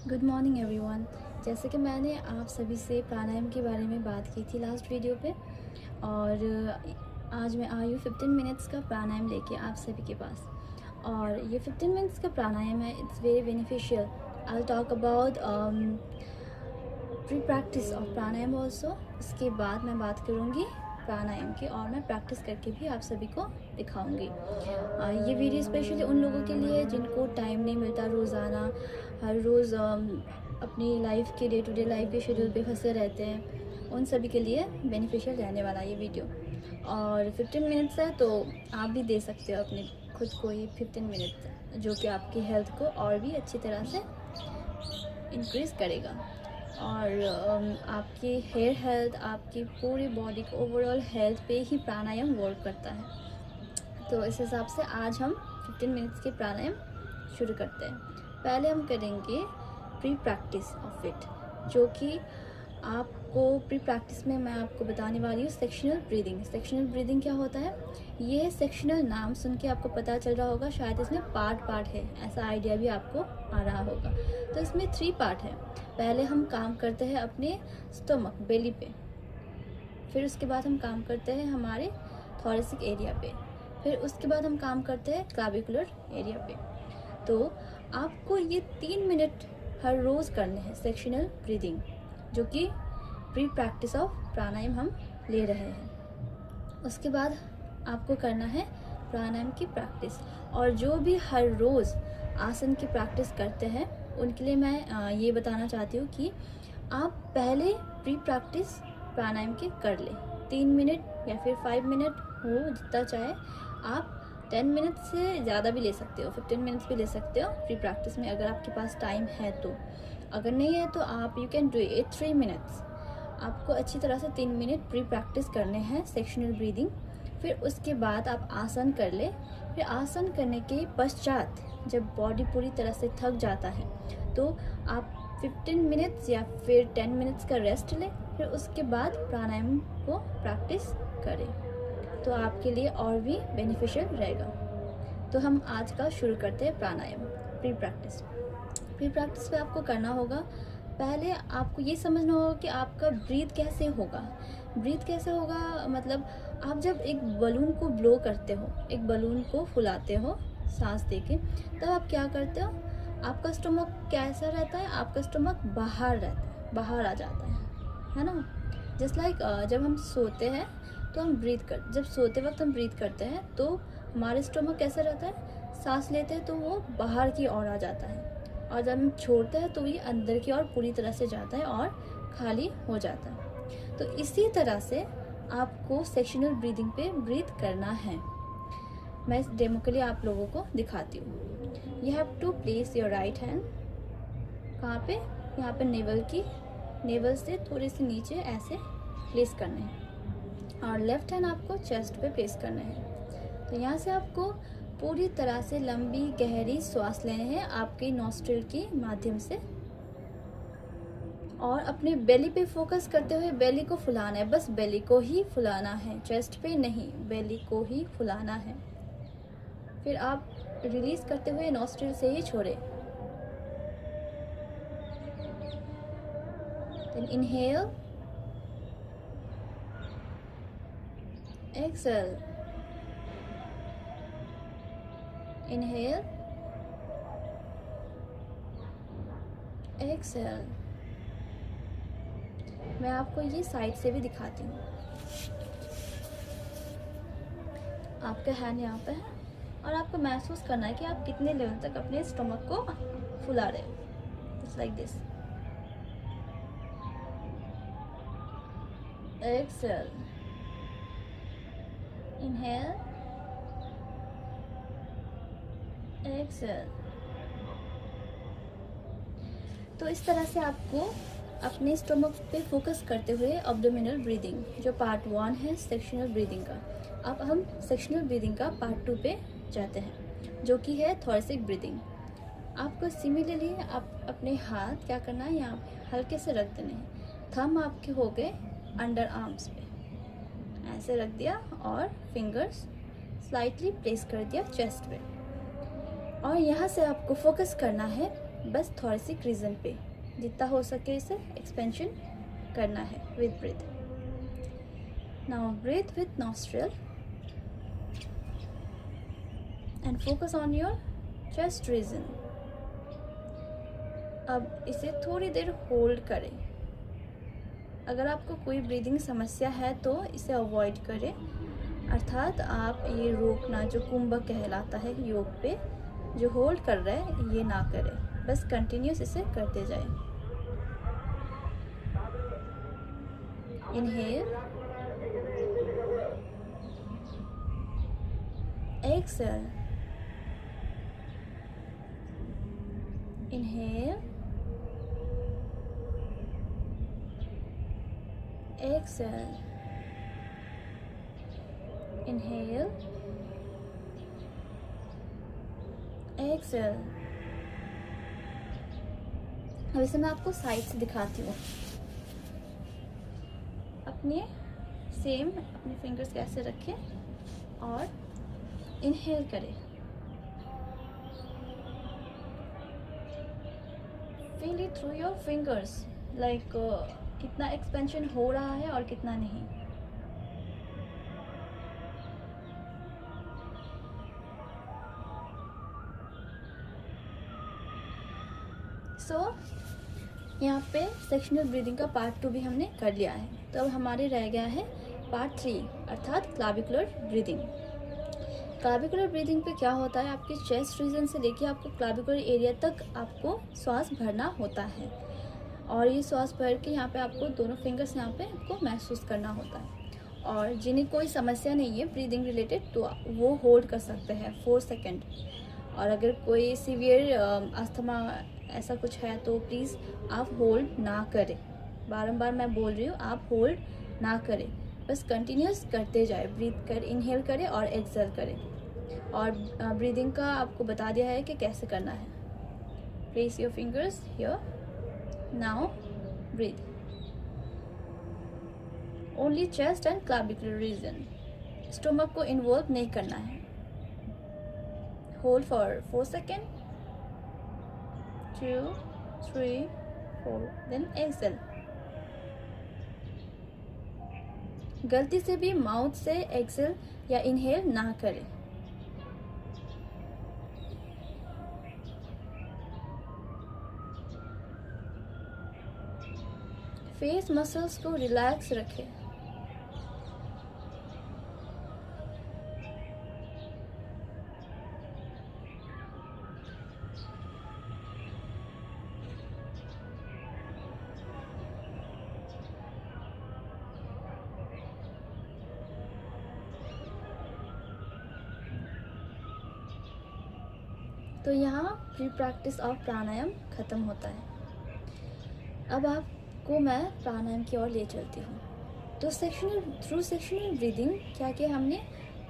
Good morning everyone. जैसे कि मैंने आप सभी से प्राणायाम के बारे में बात की थी लास्ट वीडियो पे, और आज मैं आई हूँ 15 मिनट्स का प्राणायाम लेके आप सभी के पास। और ये 15 मिनट्स का प्राणायाम है, it's very beneficial. I will talk about pre practice of pranayama also. इसके बाद मैं बात करूँगी प्राणायाम की, और मैं प्रैक्टिस करके भी आप सभी को दिखाऊंगी। ये वीडियो स्पेशली उन लोगों के लिए है जिनको टाइम नहीं मिलता, रोज़ाना हर रोज़ अपनी लाइफ के डे टू डे लाइफ के शेड्यूल पे फंसे रहते हैं। उन सभी के लिए बेनिफिशियल रहने वाला ये वीडियो। और 15 मिनट्स है तो आप भी दे सकते हो अपने खुद को ये 15 मिनट, जो कि आपकी हेल्थ को और भी अच्छी तरह से इंक्रीज़ करेगा। और आपकी हेयर हेल्थ, आपकी पूरी बॉडी को ओवरऑल हेल्थ पे ही प्राणायाम वर्क करता है। तो इस हिसाब से आज हम 15 मिनट्स के प्राणायाम शुरू करते हैं। पहले हम करेंगे प्री प्रैक्टिस ऑफ इट, जो कि आपको प्री प्रैक्टिस में मैं आपको बताने वाली हूँ सेक्शनल ब्रीदिंग। सेक्शनल ब्रीदिंग क्या होता है? ये सेक्शनल नाम सुन के आपको पता चल रहा होगा शायद इसमें पार्ट है, ऐसा आइडिया भी आपको आ रहा होगा। तो इसमें 3 पार्ट है। पहले हम काम करते हैं अपने स्टमक, बेली पे, फिर उसके बाद हम काम करते हैं हमारे थोरेसिक एरिया पे, फिर उसके बाद हम काम करते हैं क्लाविकुलर एरिया पे। तो आपको ये 3 मिनट हर रोज़ करने हैं सेक्शनल ब्रीदिंग, जो कि प्री प्रैक्टिस ऑफ प्राणायाम हम ले रहे हैं। उसके बाद आपको करना है प्राणायाम की प्रैक्टिस। और जो भी हर रोज़ आसन की प्रैक्टिस करते हैं उनके लिए मैं ये बताना चाहती हूँ कि आप पहले प्री प्रैक्टिस प्राणायाम की कर लें। 3 मिनट या फिर 5 मिनट हो, जितना चाहे। आप 10 मिनट से ज़्यादा भी ले सकते हो, 15 मिनट्स भी ले सकते हो प्री प्रैक्टिस में, अगर आपके पास टाइम है तो। अगर नहीं है तो आप you can do it 3 minutes. आपको अच्छी तरह से 3 मिनट प्री प्रैक्टिस करने हैं सेक्शनल ब्रीदिंग। फिर उसके बाद आप आसन कर ले। फिर आसन करने के पश्चात जब बॉडी पूरी तरह से थक जाता है तो आप 15 मिनट्स या फिर 10 मिनट्स का रेस्ट लें। फिर उसके बाद प्राणायाम को प्रैक्टिस करें, तो आपके लिए और भी बेनिफिशियल रहेगा। तो हम आज का शुरू करते हैं प्राणायाम प्री प्रैक्टिस। प्री प्रैक्टिस पे आपको करना होगा, पहले आपको ये समझना होगा कि आपका ब्रीथ कैसे होगा। ब्रीथ कैसे होगा मतलब, आप जब एक बलून को ब्लो करते हो, एक बलून को फुलाते हो सांस देके, तब आप क्या करते हो? आपका स्टमक कैसा रहता है? आपका स्टमक बाहर रहता है, बाहर आ जाता है ना। जस्ट लाइक जब हम सोते हैं तो हम जब सोते वक्त हम ब्रीथ करते हैं तो हमारे स्टमक कैसा रहता है? सांस लेते हैं तो वो बाहर की ओर आ जाता है, और जब हम छोड़ते हैं तो ये अंदर की ओर पूरी तरह से जाता है और खाली हो जाता है। तो इसी तरह से आपको सेक्शनल ब्रीदिंग पे ब्रीथ करना है। मैं इस डेमो के लिए आप लोगों को दिखाती हूँ। You have to place your right hand कहाँ पे? यहाँ पे नेवल से थोड़े से नीचे ऐसे प्लेस करने हैं, और लेफ्ट हैंड आपको चेस्ट पे प्लेस करना है। तो यहाँ से आपको पूरी तरह से लंबी गहरी सांस लेने हैं आपके नॉस्ट्रिल के माध्यम से, और अपने बेली पे फोकस करते हुए बेली को फुलाना है। बस बेली को ही फुलाना है, चेस्ट पे नहीं, बेली को ही फुलाना है। फिर आप रिलीज करते हुए नॉस्ट्रिल से ही छोड़े। Then inhale, exhale, inhale, exhale. मैं आपको ये साइड से भी दिखाती हूँ। आपका हैंड यहाँ पे है, और आपको महसूस करना है कि आप कितने लेवल तक अपने स्टमक को फुला रहे हो। Just like this. Exhale, inhale, exhale. तो इस तरह से आपको अपने स्टमक पे फोकस करते हुए एब्डोमिनल ब्रीदिंग, जो पार्ट 1 है सेक्शनल ब्रीदिंग का। अब हम सेक्शनल ब्रीदिंग का पार्ट 2 पे जाते हैं, जो कि है थोरेसिक ब्रीदिंग। आपको सिमिलरली आप अपने हाथ क्या करना है, यहाँ पे हल्के से रख देने हैं। थंब आपके हो गए अंडर आर्म्स पे, ऐसे रख दिया, और फिंगर्स स्लाइटली प्लेस कर दिया चेस्ट पे। और यहाँ से आपको फोकस करना है बस थोरेसिक रीजन पे जितना हो सके इसे एक्सपेंशन करना है with breath. Now breath with nostril and focus on your chest region. अब इसे थोड़ी देर होल्ड करें। अगर आपको कोई ब्रीदिंग समस्या है तो इसे अवॉइड करें, अर्थात आप ये रोकना जो कुंभक कहलाता है योग पे, जो होल्ड कर रहा है ये ना करें, बस कंटिन्यूस इसे करते जाएं। Inhale, exhale, inhale, exhale, inhale, exhale. अब इसे मैं आपको साइड से दिखाती हूँ। अपने फिंगर्स कैसे रखें और इनहेल करें। Feel it through your fingers, like कितना एक्सपेंशन हो रहा है और कितना नहीं। यहाँ पे सेक्शनल ब्रीदिंग का पार्ट 2 भी हमने कर लिया है। तो अब हमारे रह गया है पार्ट 3 अर्थात क्लाविकुलर ब्रीदिंग। क्लाविकुलर ब्रीदिंग पे क्या होता है, आपके चेस्ट रीजन से लेके आपको क्लाविकुलर एरिया तक आपको श्वास भरना होता है और ये श्वास भर के यहाँ पे आपको दोनों फिंगर्स यहाँ पे आपको महसूस करना होता है। और जिन्हें कोई समस्या नहीं है ब्रीदिंग रिलेटेड तो वो होल्ड कर सकते हैं 4 सेकेंड। और अगर कोई सीवियर अस्थमा ऐसा कुछ है तो प्लीज़ आप होल्ड ना करें। बारंबार मैं बोल रही हूँ, आप होल्ड ना करें, बस कंटिन्यूस करते जाए। ब्रीथ कर, इनहेल करें और एक्सहेल करें। और ब्रीदिंग का आपको बता दिया है कि कैसे करना है। Place your fingers here, now breath only chest and clavicular region. Stomach को इन्वॉल्व नहीं करना है। Hold for 4 second, 2, 3, 4, then exhale. गलती से भी माउथ से एक्सहेल या इनहेल ना करें। फेस मसल्स को रिलैक्स रखें। तो यहाँ प्री प्रैक्टिस ऑफ प्राणायाम खत्म होता है। अब आपको मैं प्राणायाम की ओर ले चलती हूँ। तो थ्रू सेक्शनल ब्रीदिंग क्या किया हमने,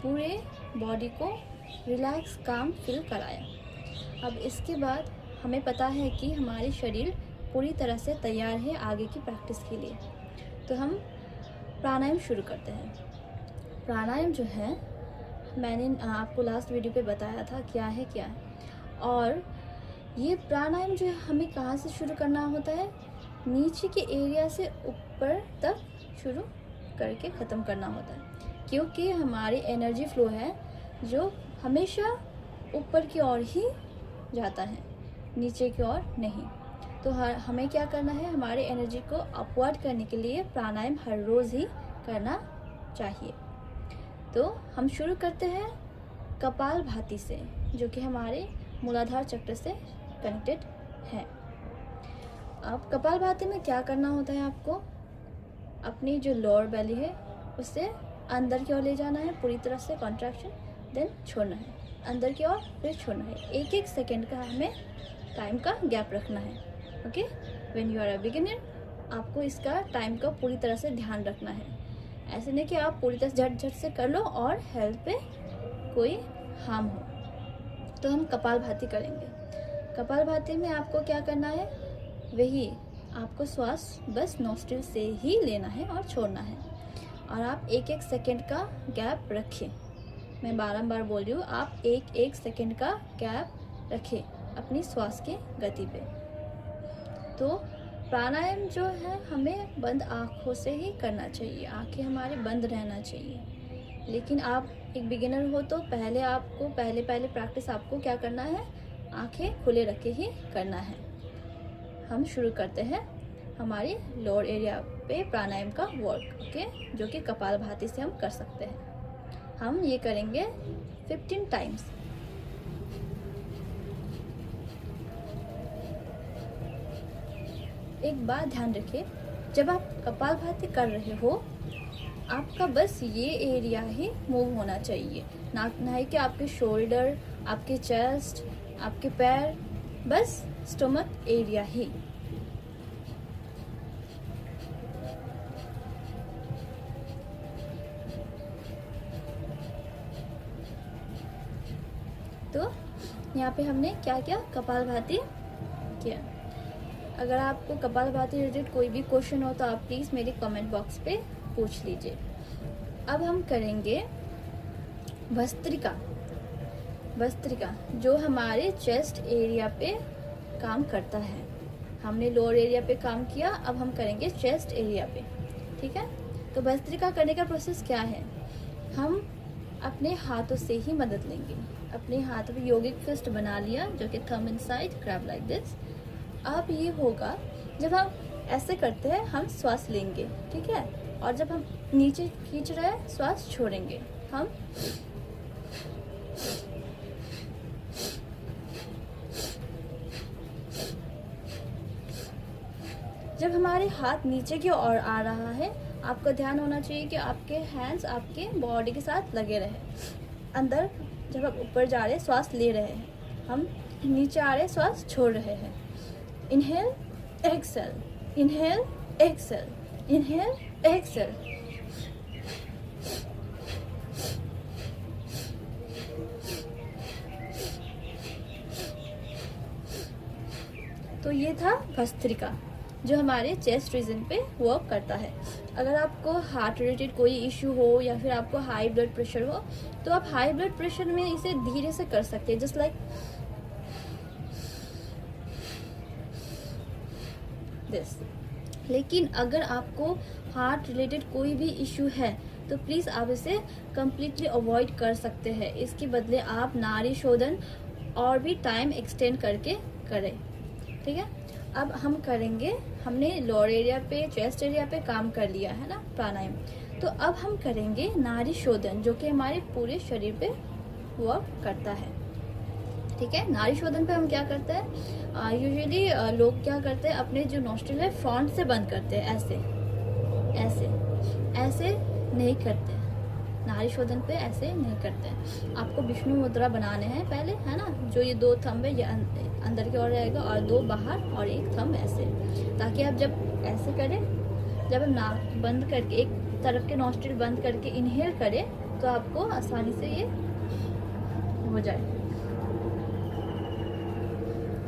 पूरे बॉडी को रिलैक्स काम फील कराया। अब इसके बाद हमें पता है कि हमारी शरीर पूरी तरह से तैयार है आगे की प्रैक्टिस के लिए। तो हम प्राणायाम शुरू करते हैं। प्राणायाम जो है मैंने आपको लास्ट वीडियो पे बताया था क्या है। और ये प्राणायाम जो है हमें कहाँ से शुरू करना होता है, नीचे के एरिया से ऊपर तक शुरू करके ख़त्म करना होता है, क्योंकि हमारी एनर्जी फ्लो है जो हमेशा ऊपर की ओर ही जाता है, नीचे की ओर नहीं। तो हमें क्या करना है, हमारे एनर्जी को अपवर्ड करने के लिए प्राणायाम हर रोज़ ही करना चाहिए। तो हम शुरू करते हैं कपालभाति से, जो कि हमारे मूलाधार चक्र से कनेक्टेड है। अब कपालभाति में क्या करना होता है, आपको अपनी जो लोअर बैली है उसे अंदर की ओर ले जाना है, पूरी तरह से कॉन्ट्रैक्शन, देन छोड़ना है, अंदर की ओर फिर छोड़ना है। 1-1 सेकेंड का हमें टाइम का गैप रखना है। Okay, when you are a beginner आपको इसका टाइम का पूरी तरह से ध्यान रखना है। ऐसे नहीं कि आप पूरी तरह झट से कर लो और हेल्थ पे कोई हार्म हो। तो हम कपालभाति करेंगे। कपालभाति में आपको क्या करना है, वही आपको श्वास बस नोस्ट्रिल से ही लेना है और छोड़ना है। और आप 1-1 सेकेंड का गैप रखें। मैं बारंबार बोल रही हूँ, आप 1-1 सेकेंड का गैप रखें। अपनी श्वास की गति पे। तो प्राणायाम जो है हमें बंद आँखों से ही करना चाहिए, आँखें हमारी बंद रहना चाहिए। लेकिन आप एक बिगिनर हो तो पहले प्रैक्टिस आपको क्या करना है, आँखें खुले रख के ही करना है। हम शुरू करते हैं हमारी लोअर एरिया पे प्राणायाम का वर्क, ओके, जो कि कपालभाति से हम कर सकते हैं। हम ये करेंगे 15 टाइम्स। एक बात ध्यान रखिए, जब आप कपालभाति कर रहे हो आपका बस ये एरिया ही मूव होना चाहिए, ना कि आपके शोल्डर, आपके चेस्ट, आपके पैर, बस स्टमक एरिया ही। तो यहाँ पे हमने क्या किया, कपालभाति किया। अगर आपको कपालभाति रिलेटेड कोई भी क्वेश्चन हो तो आप प्लीज़ मेरे कमेंट बॉक्स पे पूछ लीजिए। अब हम करेंगे भस्त्रिका। भस्त्रिका जो हमारे चेस्ट एरिया पे काम करता है। हमने लोअर एरिया पे काम किया, अब हम करेंगे चेस्ट एरिया पे, ठीक है। तो भस्त्रिका करने का प्रोसेस क्या है, हम अपने हाथों से ही मदद लेंगे। अपने हाथों में योगिक फिस्ट बना लिया, जो कि thumb inside, grab like this. अब ये होगा जब हम ऐसे करते हैं हम श्वास लेंगे, ठीक है, और जब हम नीचे खींच रहे हैं श्वास छोड़ेंगे। हम जब हमारे हाथ नीचे की ओर आ रहा है, आपका ध्यान होना चाहिए कि आपके हैंड्स आपके बॉडी के साथ लगे रहे। अंदर जब आप ऊपर जा रहे हैं श्वास ले रहे हैं, हम नीचे आ रहे हैं श्वास छोड़ रहे हैं। Inhale exhale, inhale exhale, inhale exhale. तो ये था भस्त्रिका जो हमारे चेस्ट रीजन पे वर्क करता है। अगर आपको हार्ट रिलेटेड कोई इश्यू हो या फिर आपको हाई ब्लड प्रेशर हो तो आप हाई ब्लड प्रेशर में इसे धीरे से कर सकते हैं, जस्ट लाइक दिस। लेकिन अगर आपको हार्ट रिलेटेड कोई भी इश्यू है तो प्लीज़ आप इसे कम्प्लीटली अवॉइड कर सकते हैं। इसके बदले आप नाड़ी शोधन और भी टाइम एक्सटेंड करके करें, ठीक है। अब हम करेंगे, हमने लोअर एरिया पे चेस्ट एरिया पे काम कर लिया है ना प्राणायाम, तो अब हम करेंगे नाड़ी शोधन जो कि हमारे पूरे शरीर पे वर्क करता है, ठीक है। नाड़ी शोधन पे हम क्या करते हैं, यूजुअली लोग क्या करते हैं, अपने जो नोस्ट्रिल है फ्रंट से बंद करते हैं, ऐसे ऐसे ऐसे नहीं करते। नाड़ी शोधन पे ऐसे नहीं करते हैं। आपको विष्णु मुद्रा बनाने हैं पहले, है ना, जो ये 2 थंब है ये अंदर की ओर रहेगा और 2 बाहर और 1 थंब ऐसे, ताकि आप जब ऐसे करें, जब हम नाक बंद करके एक तरफ के नोस्ट्रिल बंद करके इनहेल करें तो आपको आसानी से ये हो जाए।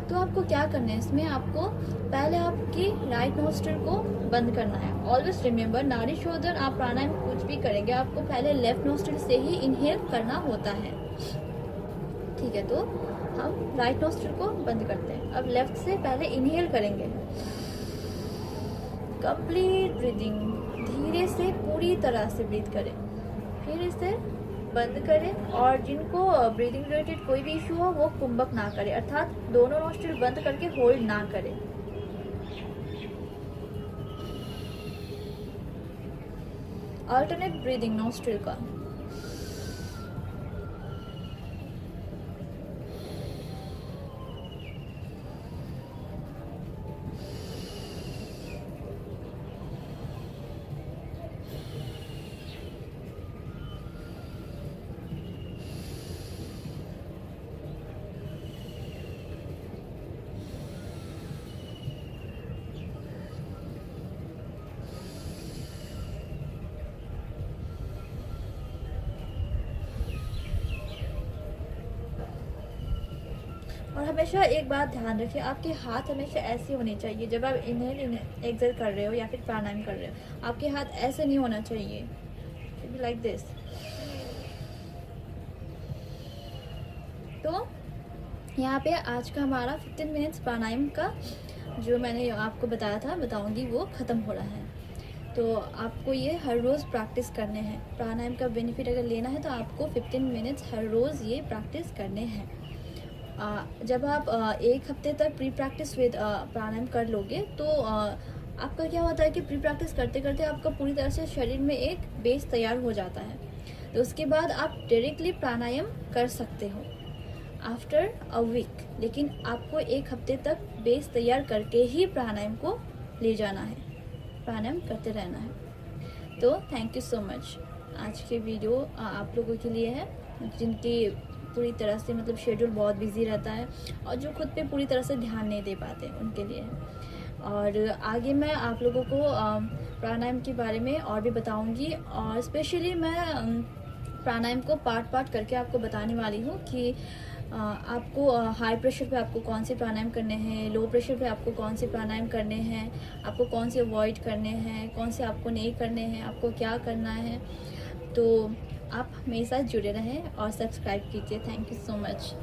तो आपको क्या करना है इसमें, आपको पहले आपकी राइट नोस्ट्रिल को बंद करना है। ऑलवेज रिमेम्बर, नाड़ी शोधन आप प्राणायाम कुछ भी करेंगे आपको पहले लेफ्ट नोस्ट्रिल से ही इनहेल करना होता है, ठीक है। तो हम राइट नोस्ट्रिल को बंद करते हैं। अब लेफ्ट से पहले इनहेल करेंगे, कंप्लीट ब्रीदिंग, धीरे से पूरी तरह से ब्रीथ करें, फिर इसे बंद करें। और जिनको ब्रीदिंग रिलेटेड कोई भी इशू हो वो कुंभक ना करें, अर्थात दोनों नोस्ट्रिल बंद करके होल्ड ना करें। अल्टरनेट ब्रीदिंग नोस्ट्रिल का। और हमेशा एक बात ध्यान रखिए, आपके हाथ हमेशा ऐसे होने चाहिए। जब आप इनहेल एक्सहेल कर रहे हो या फिर प्राणायाम कर रहे हो, आपके हाथ ऐसे नहीं होना चाहिए, लाइक दिस। तो यहाँ पे आज का हमारा 15 मिनट्स प्राणायाम का जो मैंने आपको बताऊंगी वो ख़त्म हो रहा है। तो आपको ये हर रोज़ प्रैक्टिस करने हैं। प्राणायाम का बेनिफिट अगर लेना है तो आपको 15 मिनट्स हर रोज़ ये प्रैक्टिस करने हैं। जब आप एक हफ्ते तक प्री प्रैक्टिस विद प्राणायाम कर लोगे तो आपका क्या होता है कि प्री प्रैक्टिस करते करते आपका पूरी तरह से शरीर में एक बेस तैयार हो जाता है। तो उसके बाद आप डायरेक्टली प्राणायाम कर सकते हो आफ्टर अ वीक। लेकिन आपको एक हफ्ते तक बेस तैयार करके ही प्राणायाम को ले जाना है, प्राणायाम करते रहना है। तो थैंक यू सो मच। आज के वीडियो आप लोगों के लिए है जिनकी पूरी तरह से मतलब शेड्यूल बहुत बिजी रहता है और जो खुद पे पूरी तरह से ध्यान नहीं दे पाते, उनके लिए है। और आगे मैं आप लोगों को प्राणायाम के बारे में और भी बताऊंगी, और स्पेशली मैं प्राणायाम को पार्ट करके आपको बताने वाली हूँ कि आपको हाई प्रेशर पे आपको कौन से प्राणायाम करने हैं, लो प्रेशर पे आपको कौन से प्राणायाम करने हैं, आपको कौन से अवॉइड करने हैं, कौन से आपको नहीं करने हैं, आपको क्या करना है। तो आप मेरे साथ जुड़े रहें और सब्सक्राइब कीजिए। Thank you so much.